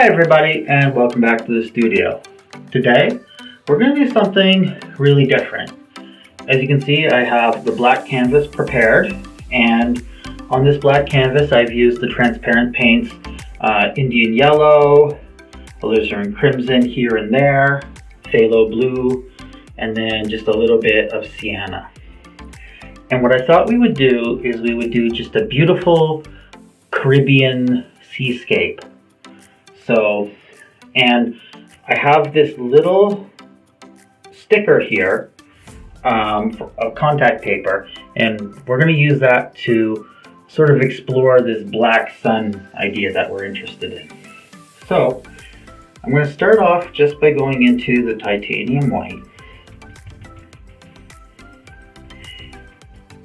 Hi everybody, and welcome back to the studio. Today we're going to do something really different. As you can see, I have the black canvas prepared, and on this black canvas I've used the transparent paints, Indian yellow, alizarin crimson here and there, phthalo blue, and then just a little bit of sienna. And what I thought we would do is we would do just a beautiful Caribbean seascape. And I have this little sticker here of contact paper, and we're going to use that to sort of explore this black sun idea that we're interested in. So I'm going to start off just by going into the titanium white,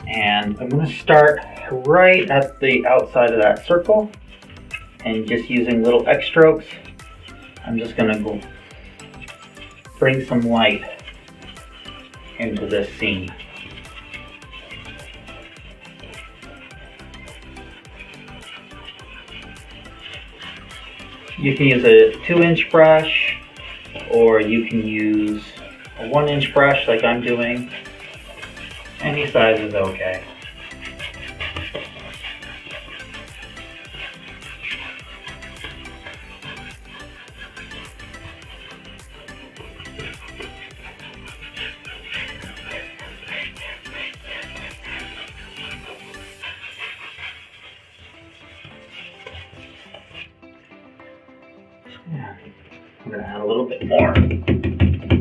and I'm going to start right at the outside of that circle, and just using little X strokes, I'm just going to go bring some light into this scene. You can use a 2-inch brush, or you can use a 1-inch brush like I'm doing. Any size is okay. I'm going to add a little bit more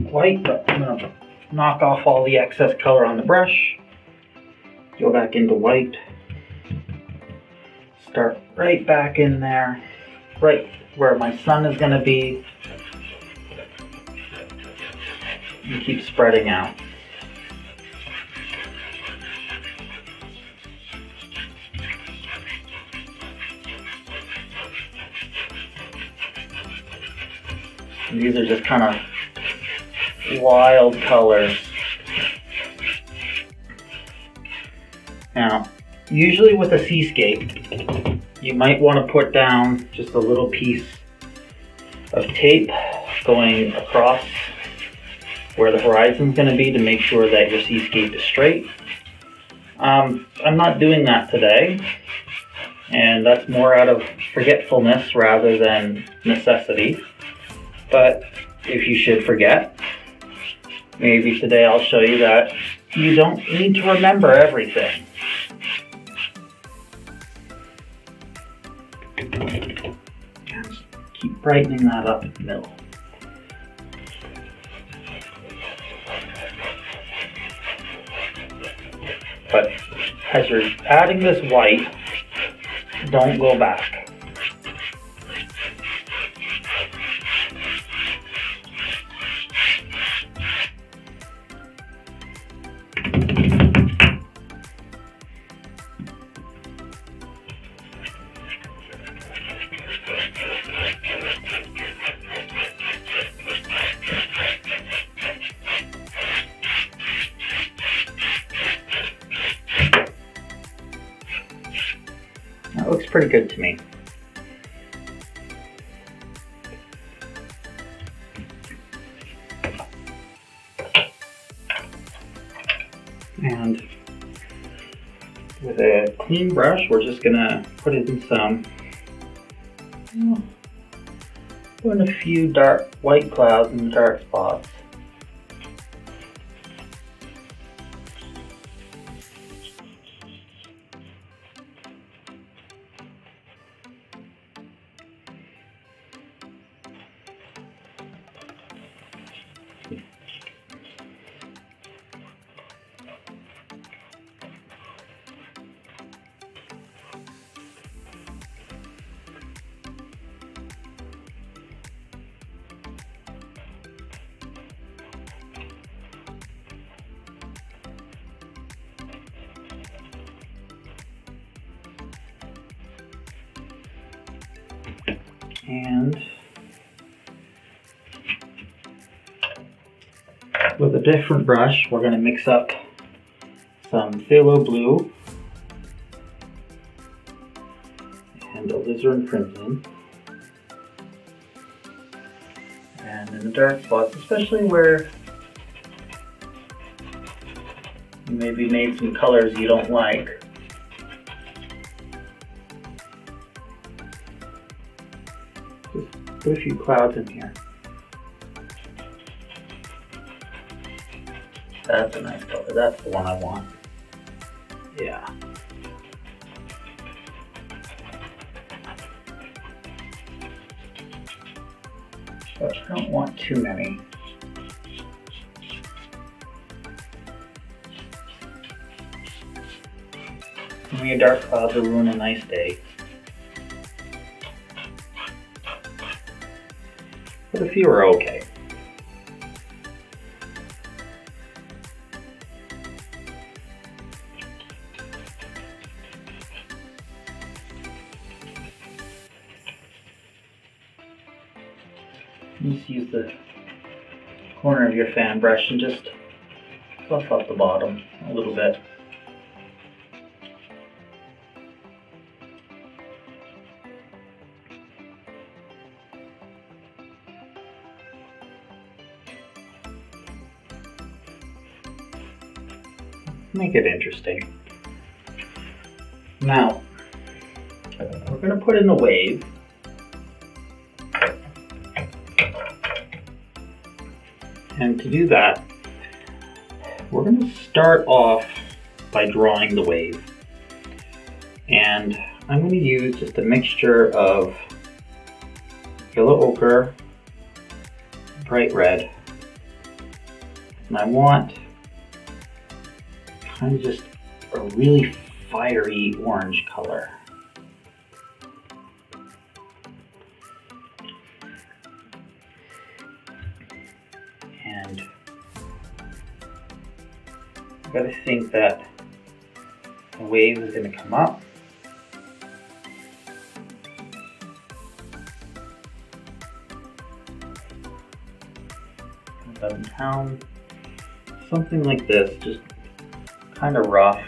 white, but I'm going to knock off all the excess color on the brush. Go back into white. Start right back in there, right where my sun is going to be. And keep spreading out. And these are just kind of wild colors. Now, usually with a seascape, you might want to put down just a little piece of tape going across where the horizon is going to be to make sure that your seascape is straight. I'm not doing that today, and that's more out of forgetfulness rather than necessity. But if you should forget, maybe today I'll show you that you don't need to remember everything. Just keep brightening that up in the middle. But as you're adding this white, don't go back. That looks pretty good to me. And with a clean brush, we're just gonna put it in put in a few dark white clouds in the dark spots. And with a different brush, we're going to mix up some phthalo blue and alizarin crimson. the dark spots, especially where you maybe made some colors you don't like. Just put a few clouds in here. That's a nice color. That's the one I want. Yeah. But I don't want too many. Too many dark clouds will ruin a nice day. But a few are okay. Just use the corner of your fan brush and just fluff up the bottom a little bit. Make it interesting. Now, we're going to put in the wave. And to do that, we're going to start off by drawing the wave. And I'm going to use just a mixture of yellow ochre, bright red, and I want kind of just a really fiery orange color. And I've got to think that the wave is going to come up. Come down, something like this, just kind of rough.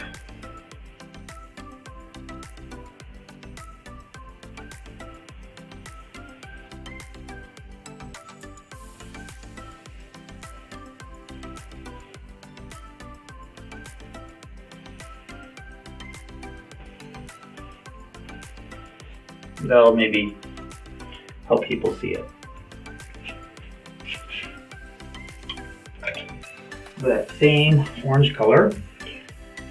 That'll maybe help people see it. That same orange color,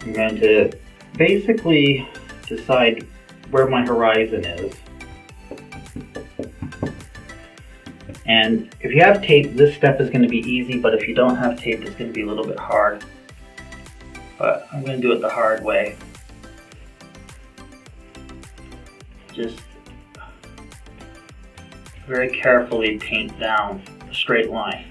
I'm going to basically decide where my horizon is. And if you have tape, this step is going to be easy, but if you don't have tape, it's going to be a little bit hard. But I'm going to do it the hard way. Just very carefully paint down a straight line.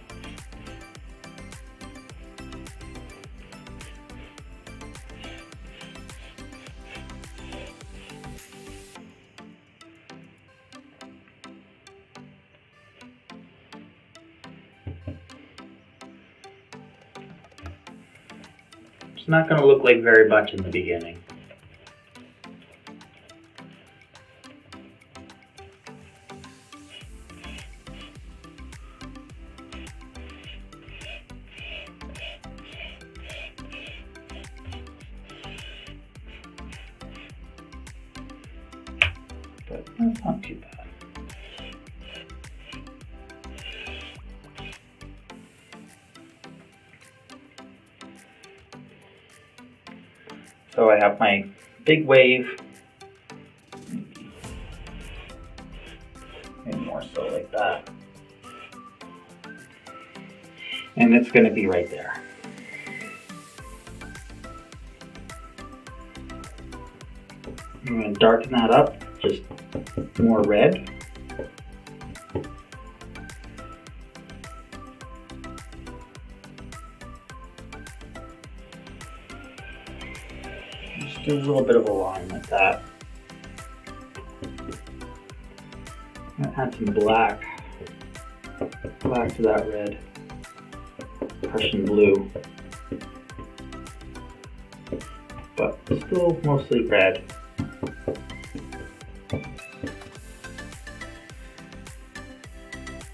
It's not going to look like very much in the beginning. But that's not too bad. So I have my big wave, maybe more so like that, and it's going to be right there. I'm going to darken that up, just more red. Just do a little bit of a line like that. I'm going to add some black to that red, Prussian blue, but still mostly red.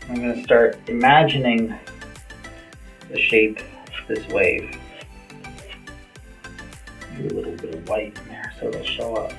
I'm going to start imagining the shape of this wave. Maybe a little bit of white in there so it'll show up.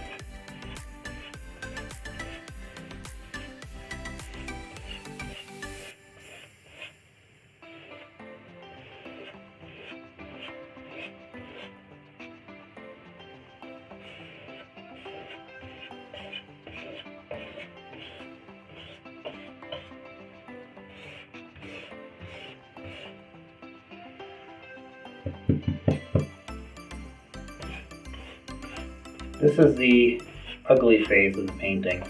This is the ugly phase of the painting.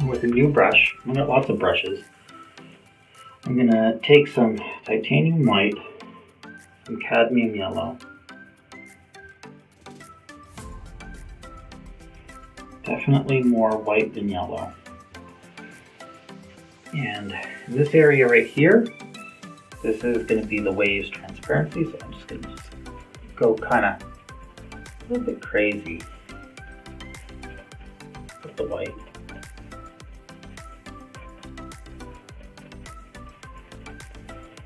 With a new brush, I've got lots of brushes. I'm going to take some titanium white, some cadmium yellow, definitely more white than yellow. And in this area right here, this is going to be the wave's transparency, so I'm just going to go kind of a little bit crazy with the white.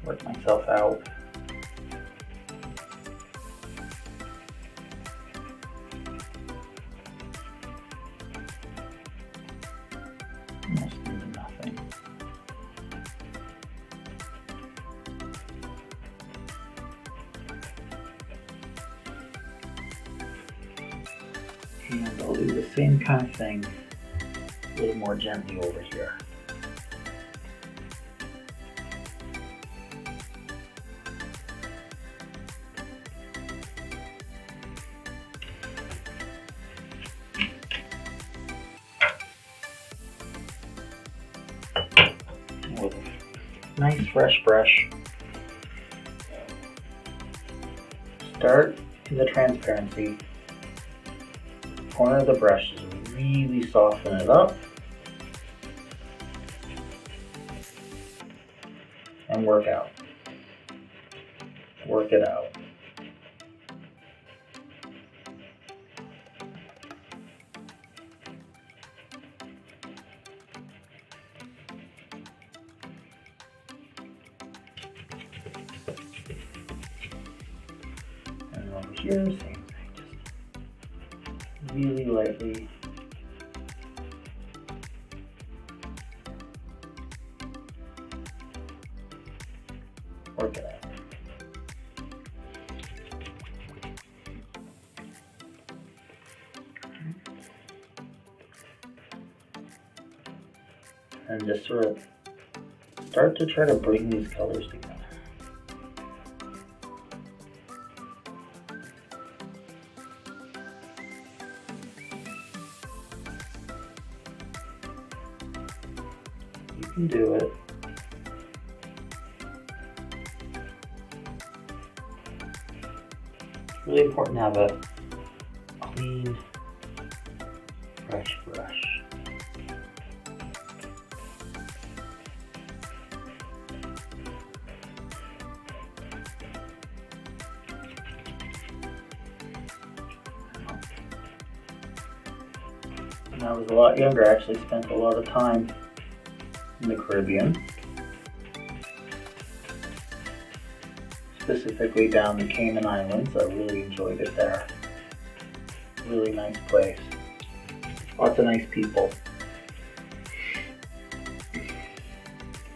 Work myself out. Almost into nothing. And I'll do the same kind of thing a little more gently over here. With a nice fresh brush, start in the transparency. Corner of the brush is really soften it up and work out. Work it out. And over here, same thing. Just really lightly. Work it out. And just sort of start to try to bring these colors together. You can do it. It's really important to have a clean, fresh brush. When I was a lot younger, I actually spent a lot of time in the Caribbean, specifically down the Cayman Islands. I really enjoyed it there. Really nice place. Lots of nice people.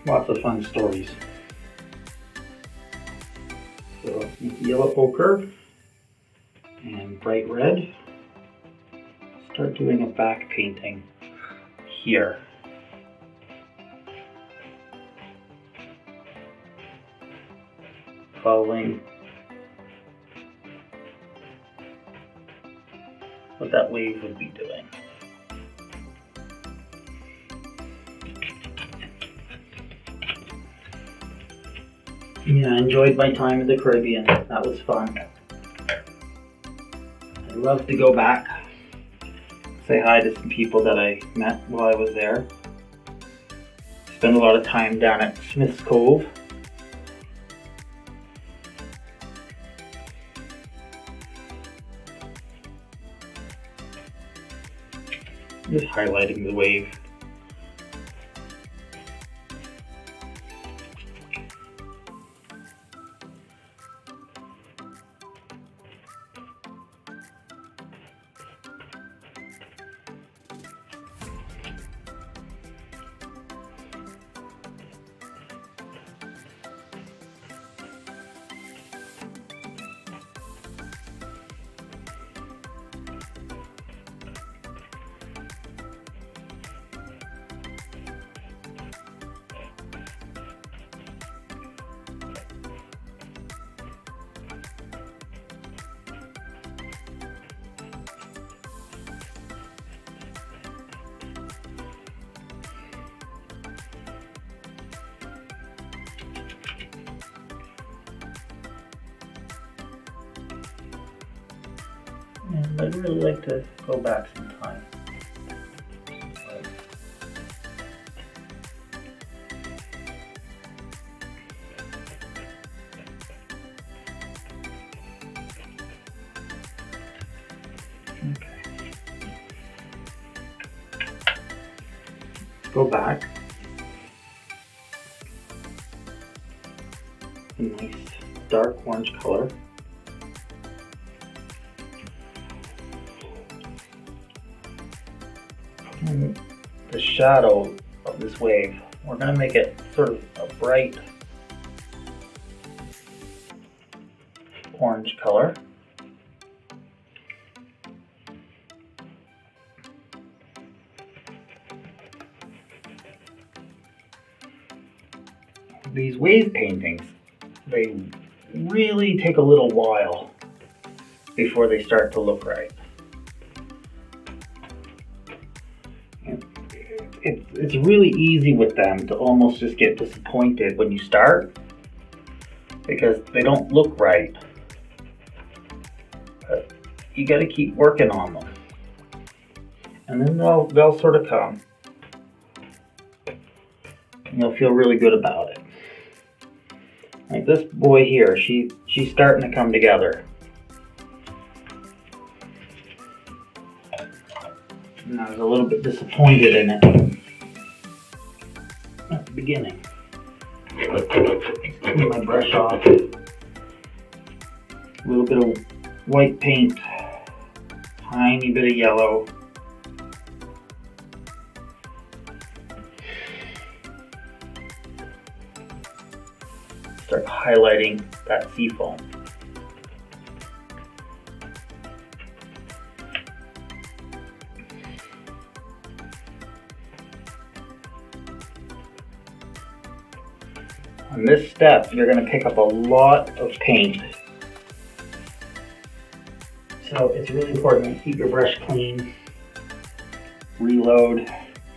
Lots of fun stories. So yellow ochre and bright red. Start doing a back painting here. Following what that wave would be doing. Yeah, I enjoyed my time in the Caribbean. That was fun. I'd love to go back, say hi to some people that I met while I was there. Spend a lot of time down at Smith's Cove. Just highlighting the wave. And I'd really like to go back sometime. Okay. Let's go back. A nice dark orange color. And the shadow of this wave, we're going to make it sort of a bright orange color. These wave paintings, they really take a little while before they start to look right. It's really easy with them to almost just get disappointed when you start because they don't look right. But you got to keep working on them, and then they'll sort of come, and you'll feel really good about it. Like this boy here, she's starting to come together. And I was a little bit disappointed in it at the beginning. Clean my brush off. A little bit of white paint, tiny bit of yellow. Start highlighting that sea foam. On this step, you're going to pick up a lot of paint. So it's really important to keep your brush clean, reload,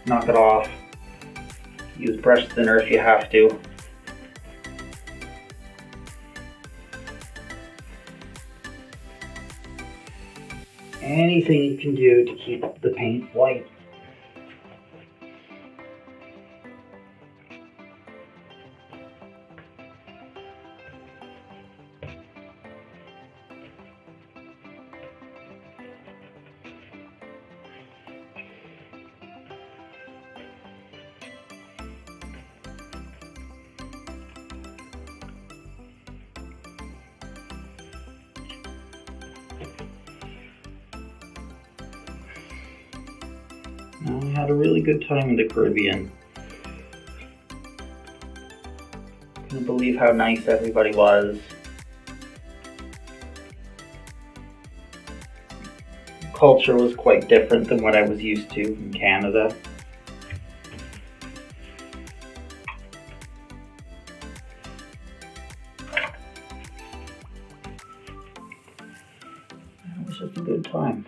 knock it off, use brush thinner if you have to. Anything you can do to keep the paint white. I had a really good time in the Caribbean. Couldn't believe how nice everybody was. Culture was quite different than what I was used to in Canada. It was just a good time.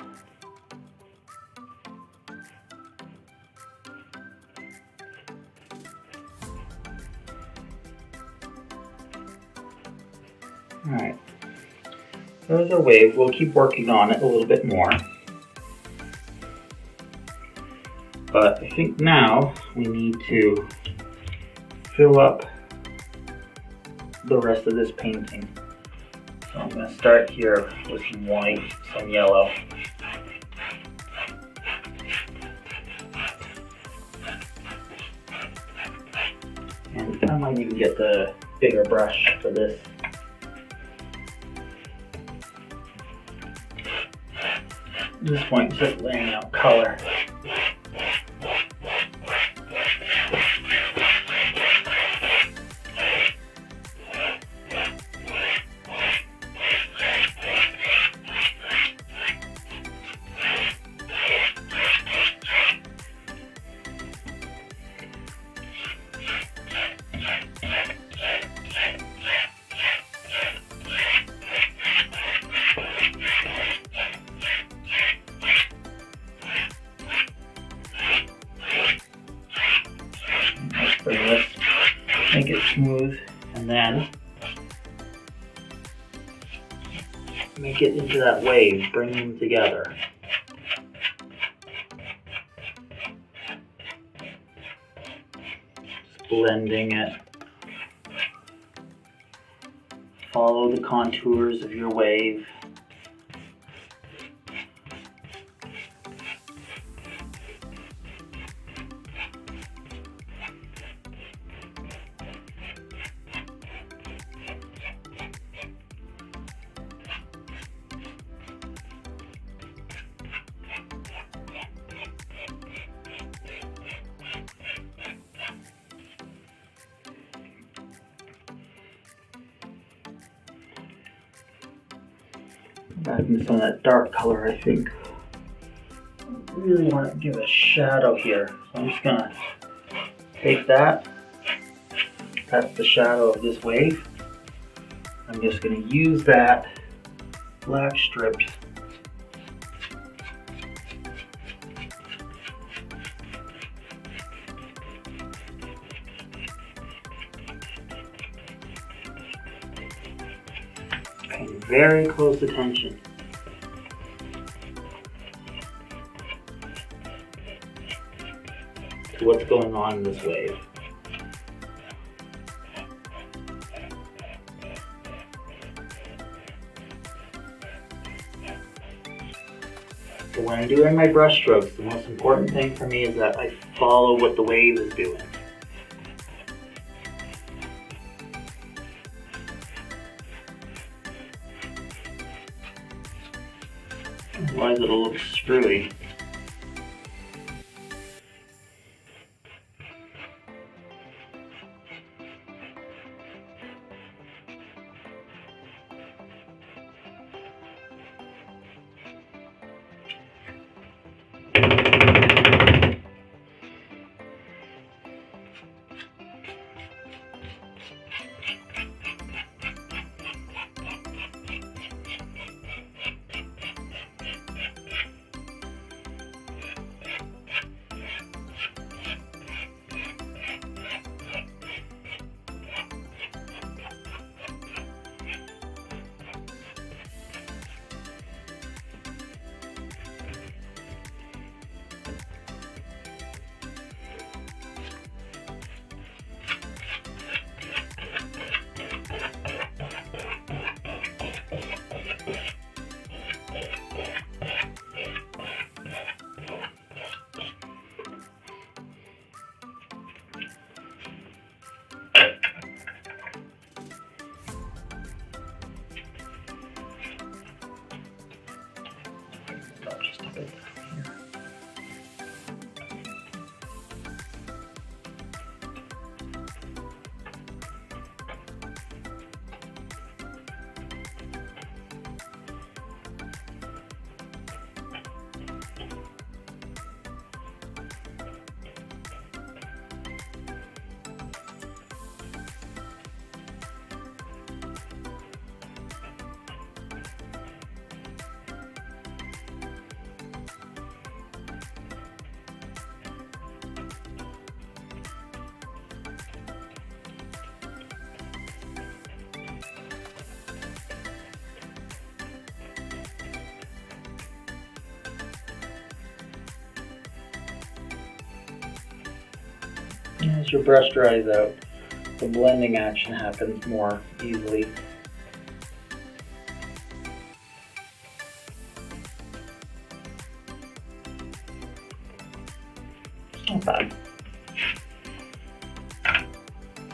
There's our wave. We'll keep working on it a little bit more. But I think now we need to fill up the rest of this painting. So I'm going to start here with some white, some yellow. And I might even get the bigger brush for this. At this point, just laying out color. Bring this, make it smooth, and then make it into that wave, bring them together. Just blending it. Follow the contours of your wave. Back into some of that dark color, I think. I really want to give a shadow here. So I'm just going to take that. That's the shadow of this wave. I'm just going to use that black strip paying very close attention to what's going on in this wave. So when I'm doing my brush strokes, the most important thing for me is that I follow what the wave is doing. Otherwise it'll look screwy. As your brush dries out, the blending action happens more easily. Not bad.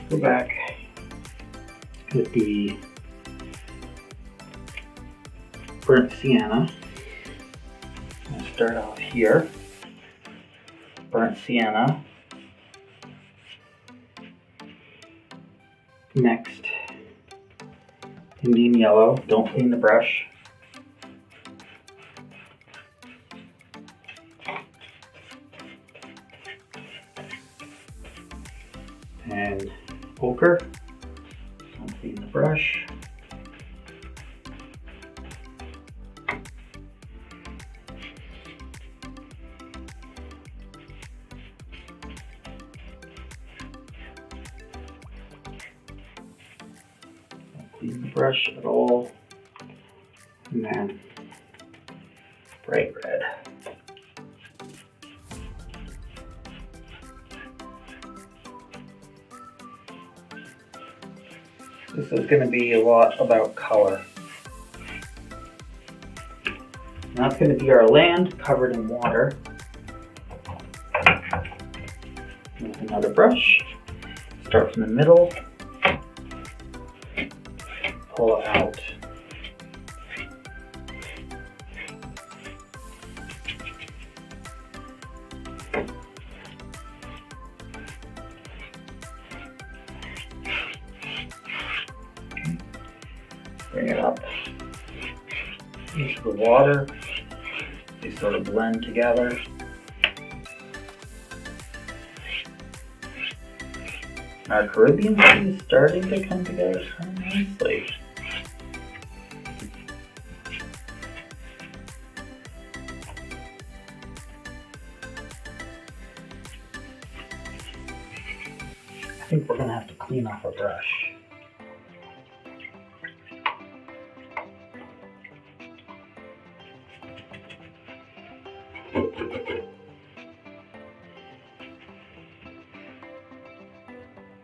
Go back with the burnt sienna. I'm going to start off here. Burnt sienna. Next, Indian yellow. Don't clean the brush. And ochre. Don't clean the brush. Clean the brush at all, and then bright red. This is going to be a lot about color. And that's going to be our land covered in water. With another brush, start from the middle. Pull it out. Bring it up into the water. They sort of blend together. Our Caribbean sea is starting to come together kind of nicely. I think we're going to have to clean off our brush.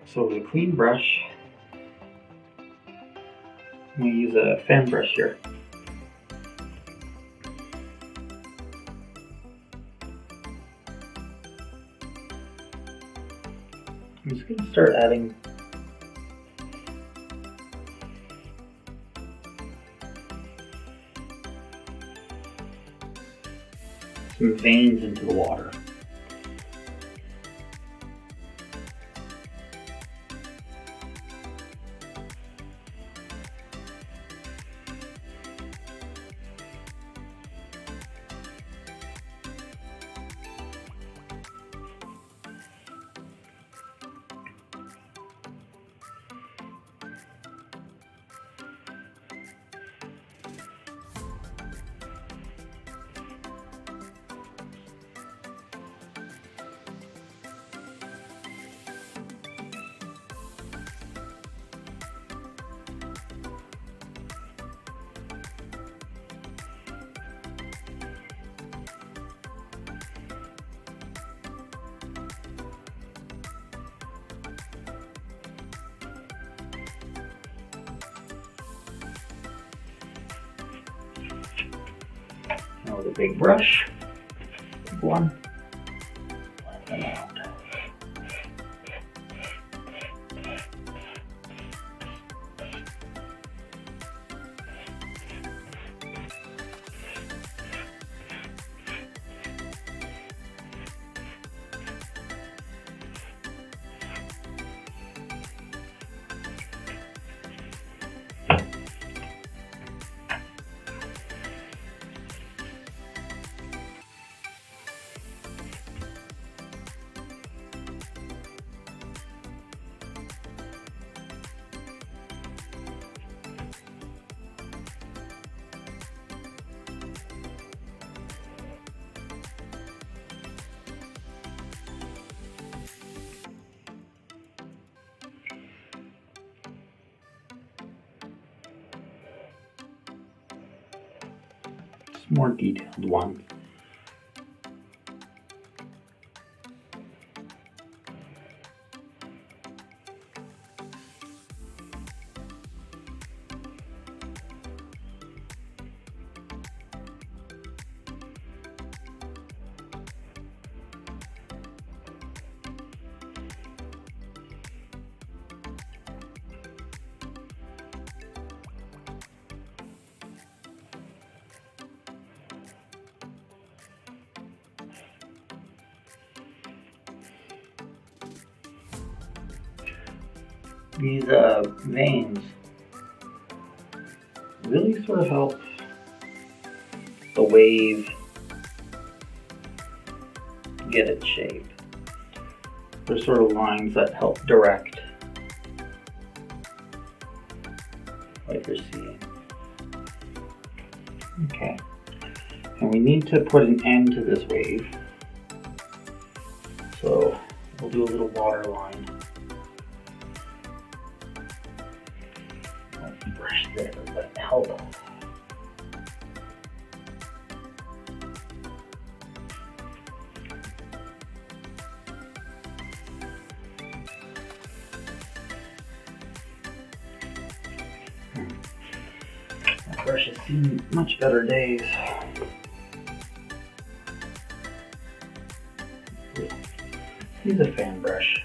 So with a clean brush, I'm going to use a fan brush here. I'm just going to start adding some veins into the water. Now with a big brush, big one, blend them out. More detailed one. these veins really sort of help the wave get its shape. They're sort of lines that help direct what you're seeing. Okay, and we need to put an end to this wave. So we'll do a little water line. Brush there, but help. That brush has seen much better days. Use a fan brush.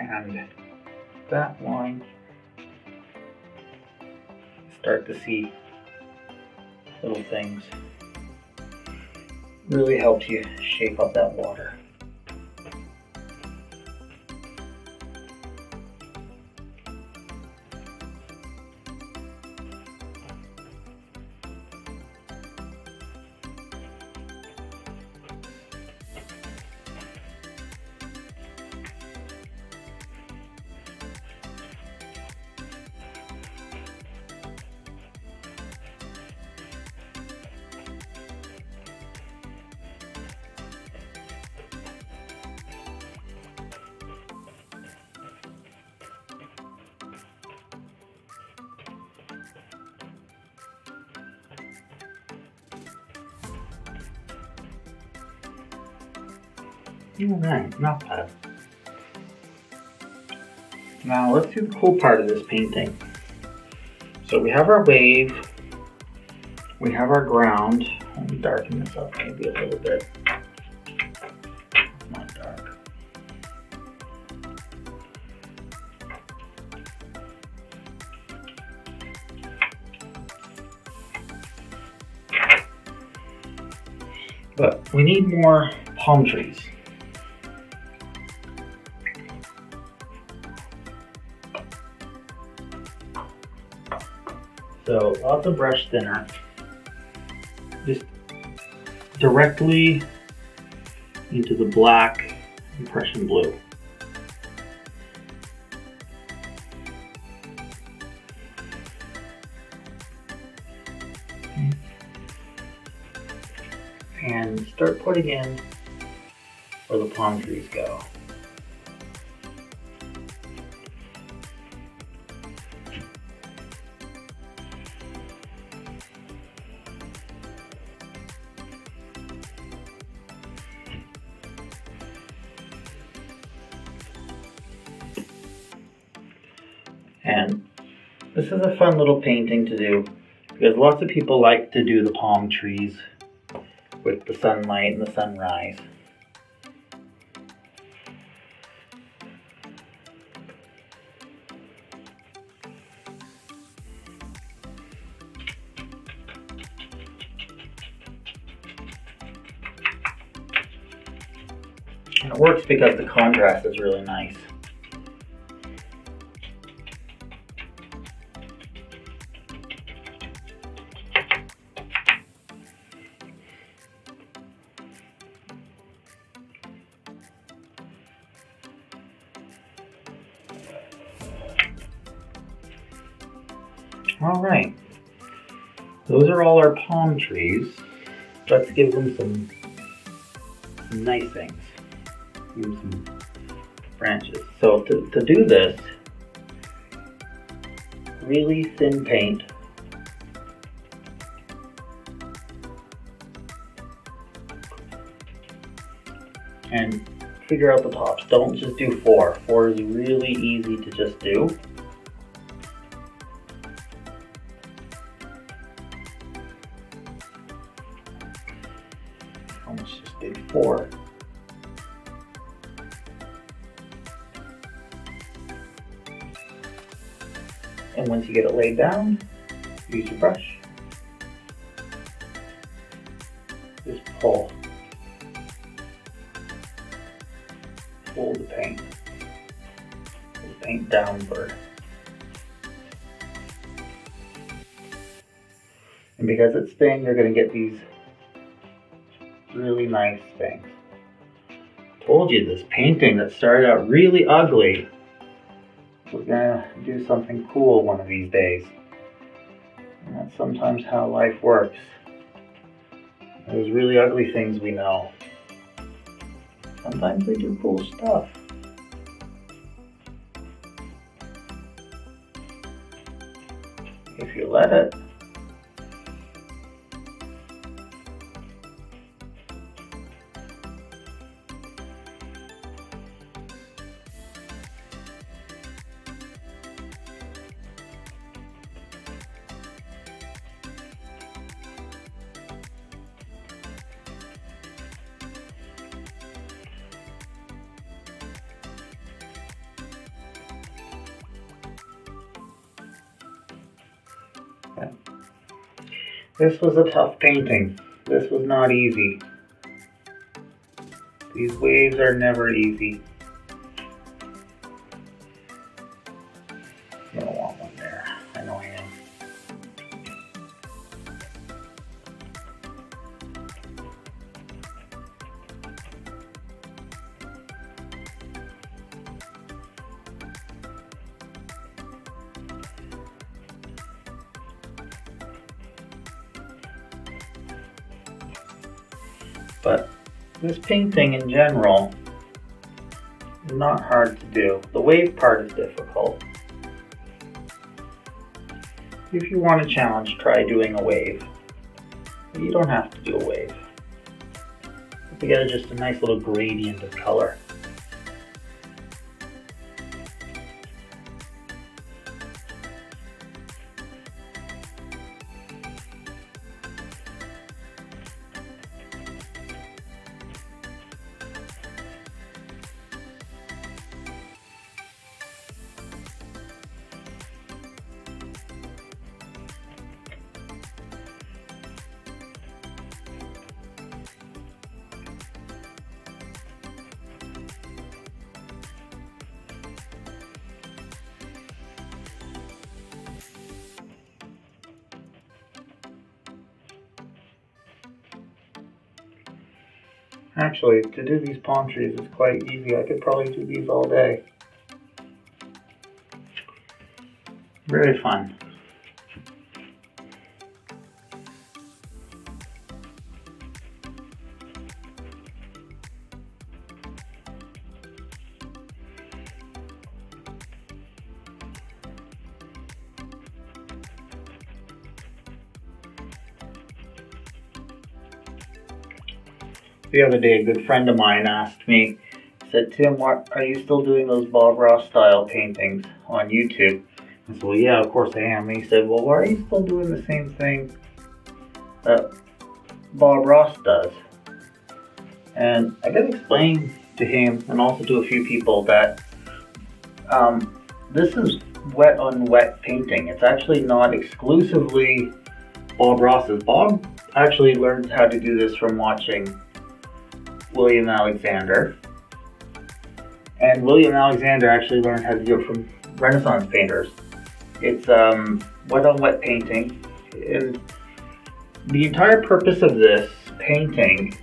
And that one, start to see little things. Really helps you shape up that water. Alright, not bad. Now let's do the cool part of this painting. So we have our wave, we have our ground. Let me darken this up maybe a little bit. Not dark. But we need more palm trees. So lots of brush thinner, just directly into the black impression blue. Okay. And start putting in where the palm trees go. And this is a fun little painting to do because lots of people like to do the palm trees with the sunlight and the sunrise. And it works because the contrast is really nice. All right, those are all our palm trees. Let's give them some nice things. Give them some branches. So to do this, really thin paint. And figure out the tops. Don't just do 4. 4 is really easy to just do. Almost just did 4. And once you get it laid down, use your brush. Just pull the paint. Pull the paint downward. And because it's thin, you're going to get these really nice things. Told you, this painting that started out really ugly, we're going to do something cool one of these days. And that's sometimes how life works. Those really ugly things we know, sometimes they do cool stuff. If you let it. This was a tough painting. This was not easy. These waves are never easy. I don't want one there. I know I am. But this painting in general is not hard to do. The wave part is difficult. If you want a challenge, try doing a wave. But you don't have to do a wave. Put together just a nice little gradient of color. Actually, to do these palm trees is quite easy. I could probably do these all day. Very fun. The other day, a good friend of mine asked me, said, "Tim, what, are you still doing those Bob Ross style paintings on YouTube?" I said, "Well, yeah, of course I am." And he said, "Well, why are you still doing the same thing that Bob Ross does?" And I got to explain to him and also to a few people that this is wet on wet painting. It's actually not exclusively Bob Ross's. Bob actually learned how to do this from watching William Alexander, and William Alexander actually learned how to do it from Renaissance painters. It's wet on wet painting, and the entire purpose of this painting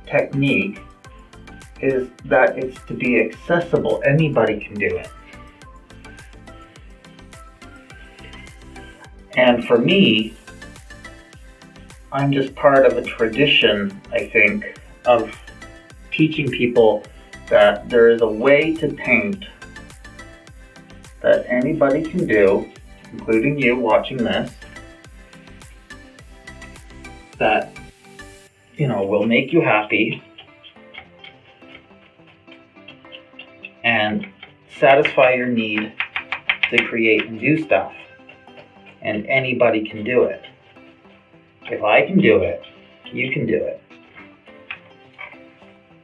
technique is that it's to be accessible. Anybody can do it. And for me, I'm just part of a tradition, I think, of teaching people that there is a way to paint that anybody can do, including you watching this, that, will make you happy and satisfy your need to create and do stuff. And anybody can do it. If I can do it, you can do it.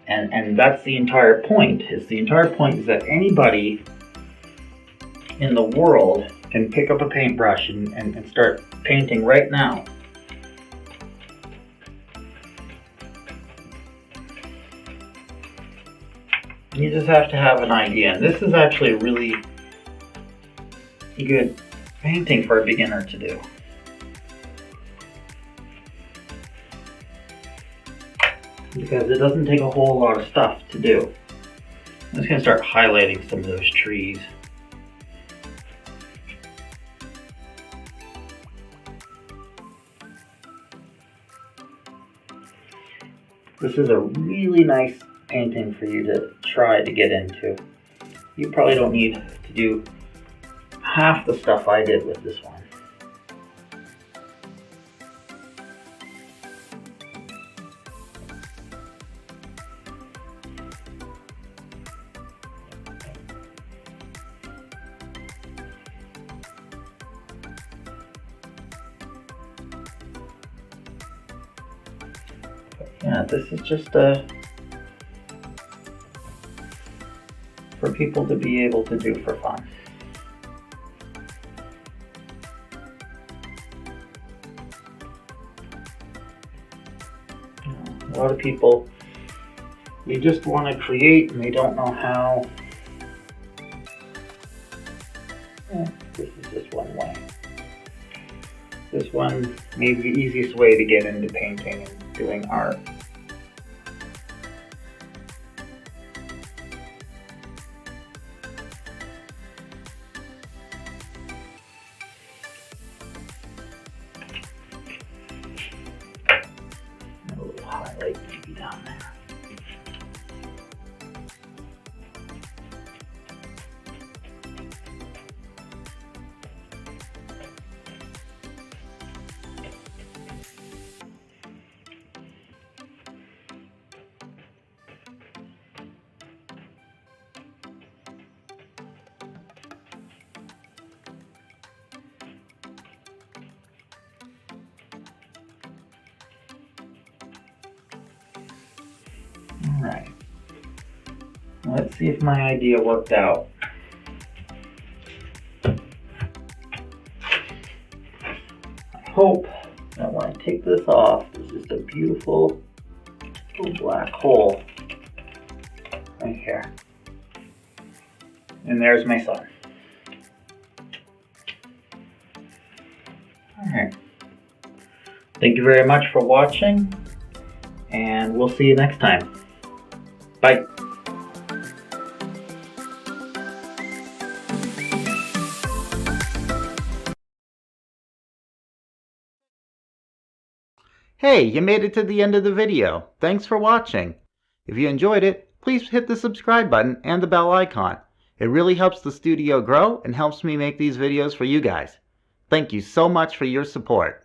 And that's the entire point. The entire point is that anybody in the world and pick up a paintbrush and start painting right now. You just have to have an idea. And this is actually a really good painting for a beginner to do. Because it doesn't take a whole lot of stuff to do. I'm just going to start highlighting some of those trees. This is a really nice painting for you to try to get into. You probably don't need to do half the stuff I did with this one. Yeah, this is just for people to be able to do for fun. A lot of people, they just want to create and they don't know how. This is just one way. This one may be the easiest way to get into painting and doing art. A little highlight maybe down there. Alright, let's see if my idea worked out. I hope that when I take this off, there's just a beautiful little black hole right here. And there's my sun. Alright, thank you very much for watching, and we'll see you next time. Bye. Hey, you made it to the end of the video. Thanks for watching. If you enjoyed it, please hit the subscribe button and the bell icon. It really helps the studio grow and helps me make these videos for you guys. Thank you so much for your support.